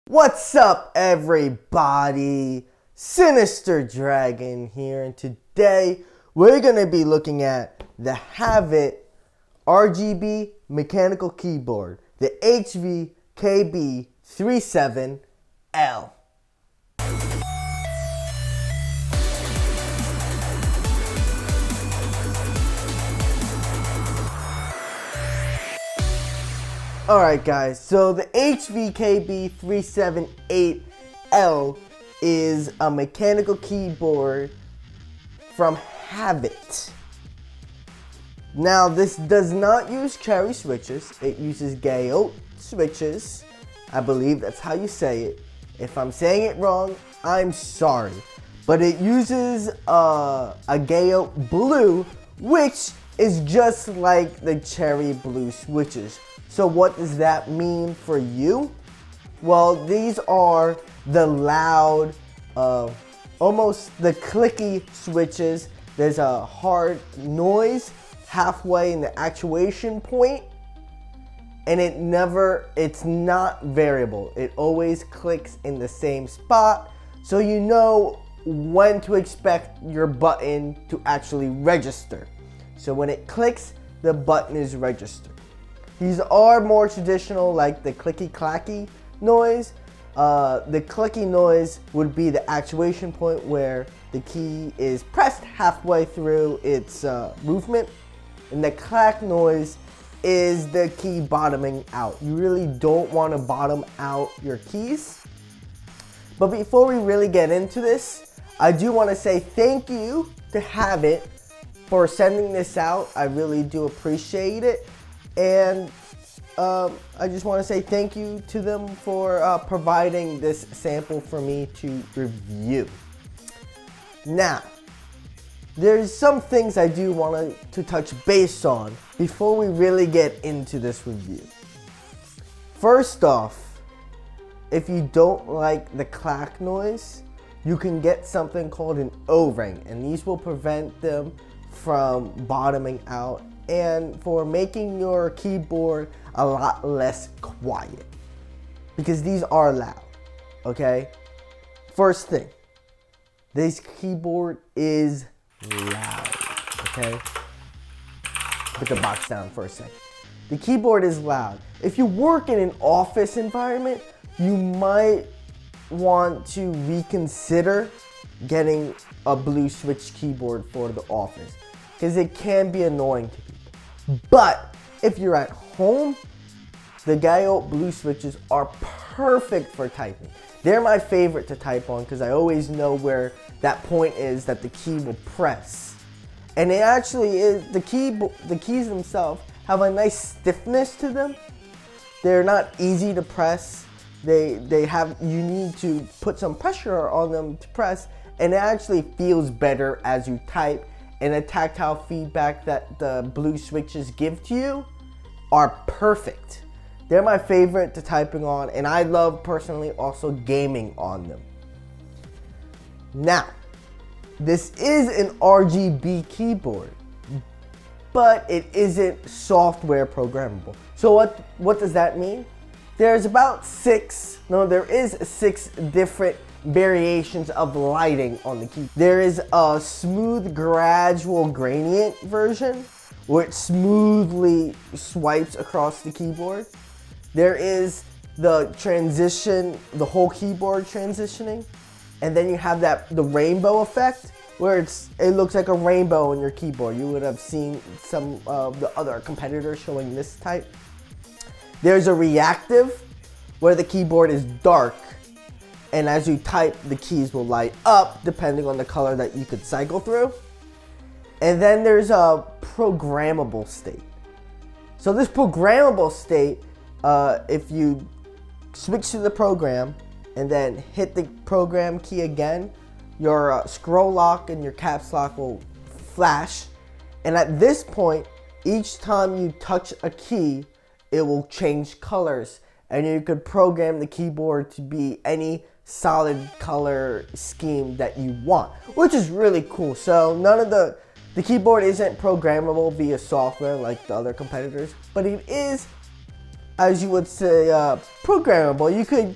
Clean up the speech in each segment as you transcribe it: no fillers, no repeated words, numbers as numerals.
What's up, everybody? SInisterDragon here, and today we're going to be looking at the Havit RGB Mechanical Keyboard, the HV-KB378L. Alright guys, so the HV-KB378L is a mechanical keyboard from Havit. Now this does not use cherry switches, it uses Gaote switches. I believe that's how you say it. If I'm saying it wrong, I'm sorry. But it uses a Gaote Blue, which is just like the cherry blue switches. So what does that mean for you? Well, these are the loud, almost the clicky switches. There's a hard noise halfway in the actuation point, and it's not variable. It always clicks in the same spot, so you know when to expect your button to actually register. So when it clicks, the button is registered. These are more traditional, like the clicky-clacky noise. The clicky noise would be the actuation point where the key is pressed halfway through its movement. And the clack noise is the key bottoming out. You really don't want to bottom out your keys. But before we really get into this, I do want to say thank you to Havit for sending this out. I really do appreciate it. And I just want to say thank you to them for providing this sample for me to review. Now, there's some things I do want to touch base on before we really get into this review. First off, if you don't like the clack noise, you can get something called an O-ring, and these will prevent them from bottoming out and for making your keyboard a lot less quiet, because these are loud. Okay, first thing, this keyboard is loud. Okay, put the box down for a second. The keyboard is loud. If you work in an office environment, you might want to reconsider getting a blue switch keyboard for the office, because it can be annoying to people. But if you're at home, the Gaote Blue Switches are perfect for typing. They're my favorite to type on because I always know where that point is that the key will press. And it actually is, the keys themselves have a nice stiffness to them. They're not easy to press. You need to put some pressure on them to press, and it actually feels better as you type. And the tactile feedback that the blue switches give to you are perfect. They're my favorite to typing on, and I love personally also gaming on them. Now, this is an RGB keyboard, but it isn't software programmable. So what does that mean? There is 6 different variations of lighting on the key. There is a smooth gradual gradient version which smoothly swipes across the keyboard. There is the transition, the whole keyboard transitioning, and then you have the rainbow effect where it looks like a rainbow on your keyboard. You would have seen some of the other competitors showing this type. There's a reactive where the keyboard is dark, and as you type, the keys will light up depending on the color that you could cycle through. And then there's a programmable state. So this programmable state, if you switch to the program and then hit the program key again, your scroll lock and your caps lock will flash. And at this point, each time you touch a key, it will change colors. And you could program the keyboard to be any solid color scheme that you want, which is really cool. So none of the keyboard isn't programmable via software like the other competitors, but it is as you would say, programmable.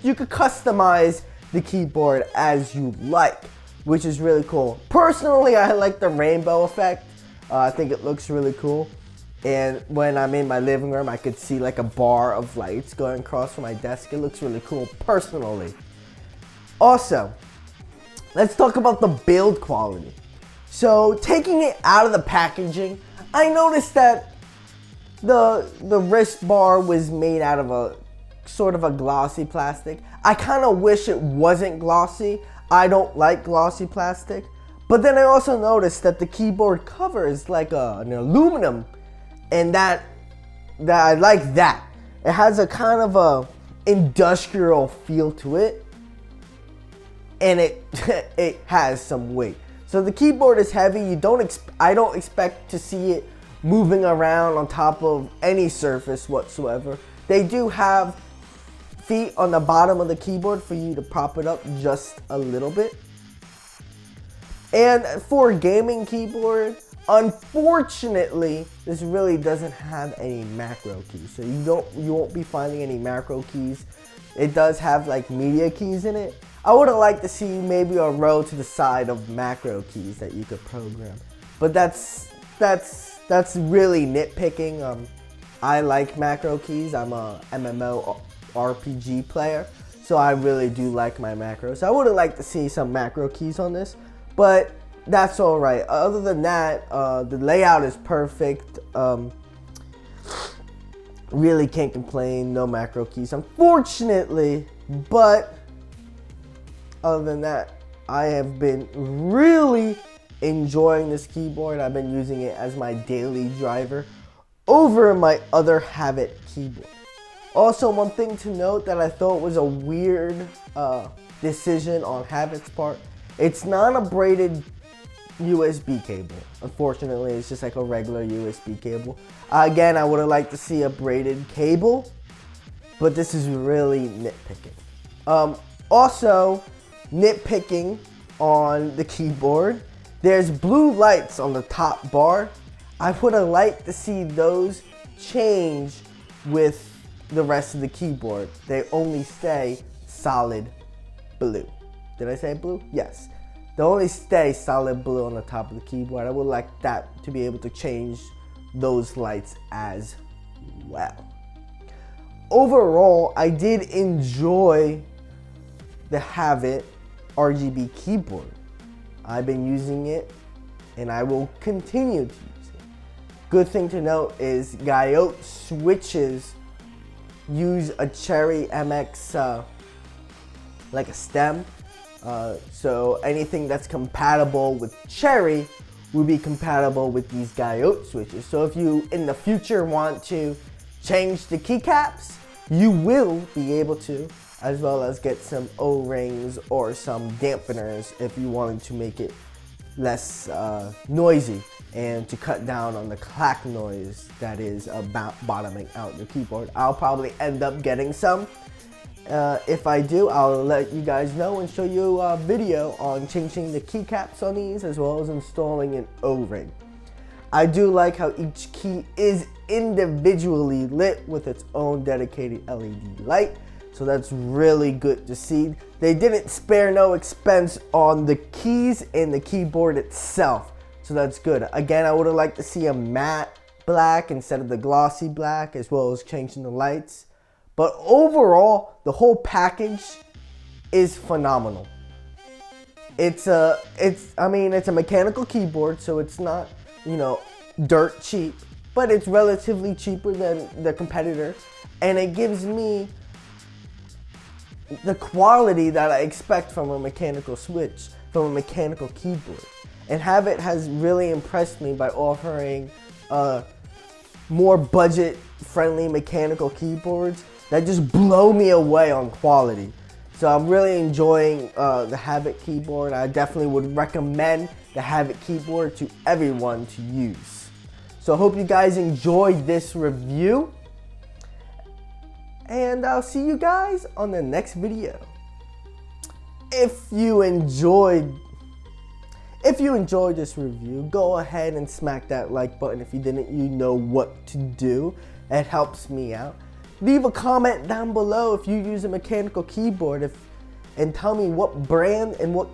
You could customize the keyboard as you like, which is really cool. Personally, I like the rainbow effect. I think it looks really cool. And when I'm in my living room, I could see like a bar of lights going across from my desk. It looks really cool, personally. Also, let's talk about the build quality. So, taking it out of the packaging, I noticed that the wrist bar was made out of a sort of a glossy plastic. I kind of wish it wasn't glossy. I don't like glossy plastic. But then I also noticed that the keyboard cover is like an aluminum, and that I like that. It has a kind of a industrial feel to it, and it it has some weight. So the keyboard is heavy. I don't expect to see it moving around on top of any surface whatsoever. They do have feet on the bottom of the keyboard for you to prop it up just a little bit. And for a gaming keyboard, unfortunately, this really doesn't have any macro keys. So you won't be finding any macro keys. It does have like media keys in it. I would have liked to see maybe a row to the side of macro keys that you could program. But that's really nitpicking. I like macro keys. I'm a MMO RPG player, so I really do like my macros. I would have liked to see some macro keys on this, but that's all right. Other than that, the layout is perfect. Really can't complain. No macro keys, unfortunately, but other than that, I have been really enjoying this keyboard. I've been using it as my daily driver over my other Havit keyboard. Also, one thing to note that I thought was a weird decision on Havit's part, it's not a braided USB cable. Unfortunately, it's just like a regular USB cable. Again, I would have liked to see a braided cable, but this is really nitpicking. Also, nitpicking on the keyboard, there's blue lights on the top bar. I would have liked to see those change with the rest of the keyboard. They only stay solid blue. Did I say blue? Yes. They only stay solid blue on the top of the keyboard. I would like that to be able to change those lights as well. Overall, I did enjoy the Havit RGB keyboard. I've been using it and I will continue to use it. Good thing to note is Gaote switches use a Cherry MX like a stem. So anything that's compatible with Cherry will be compatible with these Gaote switches. So if you in the future want to change the keycaps, you will be able to, as well as get some O-rings or some dampeners if you wanted to make it less noisy and to cut down on the clack noise that is about bottoming out your keyboard. I'll probably end up getting some. If I do, I'll let you guys know and show you a video on changing the keycaps on these as well as installing an O-ring. I do like how each key is individually lit with its own dedicated LED light. So that's really good to see. They didn't spare no expense on the keys and the keyboard itself. So that's good. Again, I would have liked to see a matte black instead of the glossy black, as well as changing the lights. But overall, the whole package is phenomenal. It's a mechanical keyboard, so it's not, dirt cheap, but it's relatively cheaper than the competitor, and it gives me the quality that I expect from a mechanical switch, from a mechanical keyboard. And Havit has really impressed me by offering more budget-friendly mechanical keyboards that just blow me away on quality. So I'm really enjoying the Havit keyboard. I definitely would recommend the Havit keyboard to everyone to use. So I hope you guys enjoyed this review. And I'll see you guys on the next video. If you enjoyed this review, go ahead and smack that like button. If you didn't, you know what to do. It helps me out. leave a comment down below if you use a mechanical keyboard, and tell me what brand and what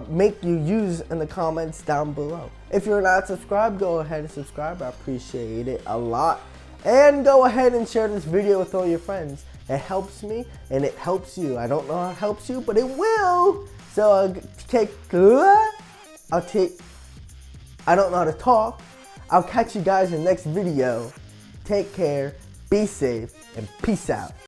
make you use in the comments down below. If you're not subscribed, go ahead and subscribe. I appreciate it a lot. And go ahead and share this video with all your friends. It helps me and it helps you. I don't know how it helps you, but it will. So I don't know how to talk. I'll catch you guys in the next video. Take care, be safe, and peace out.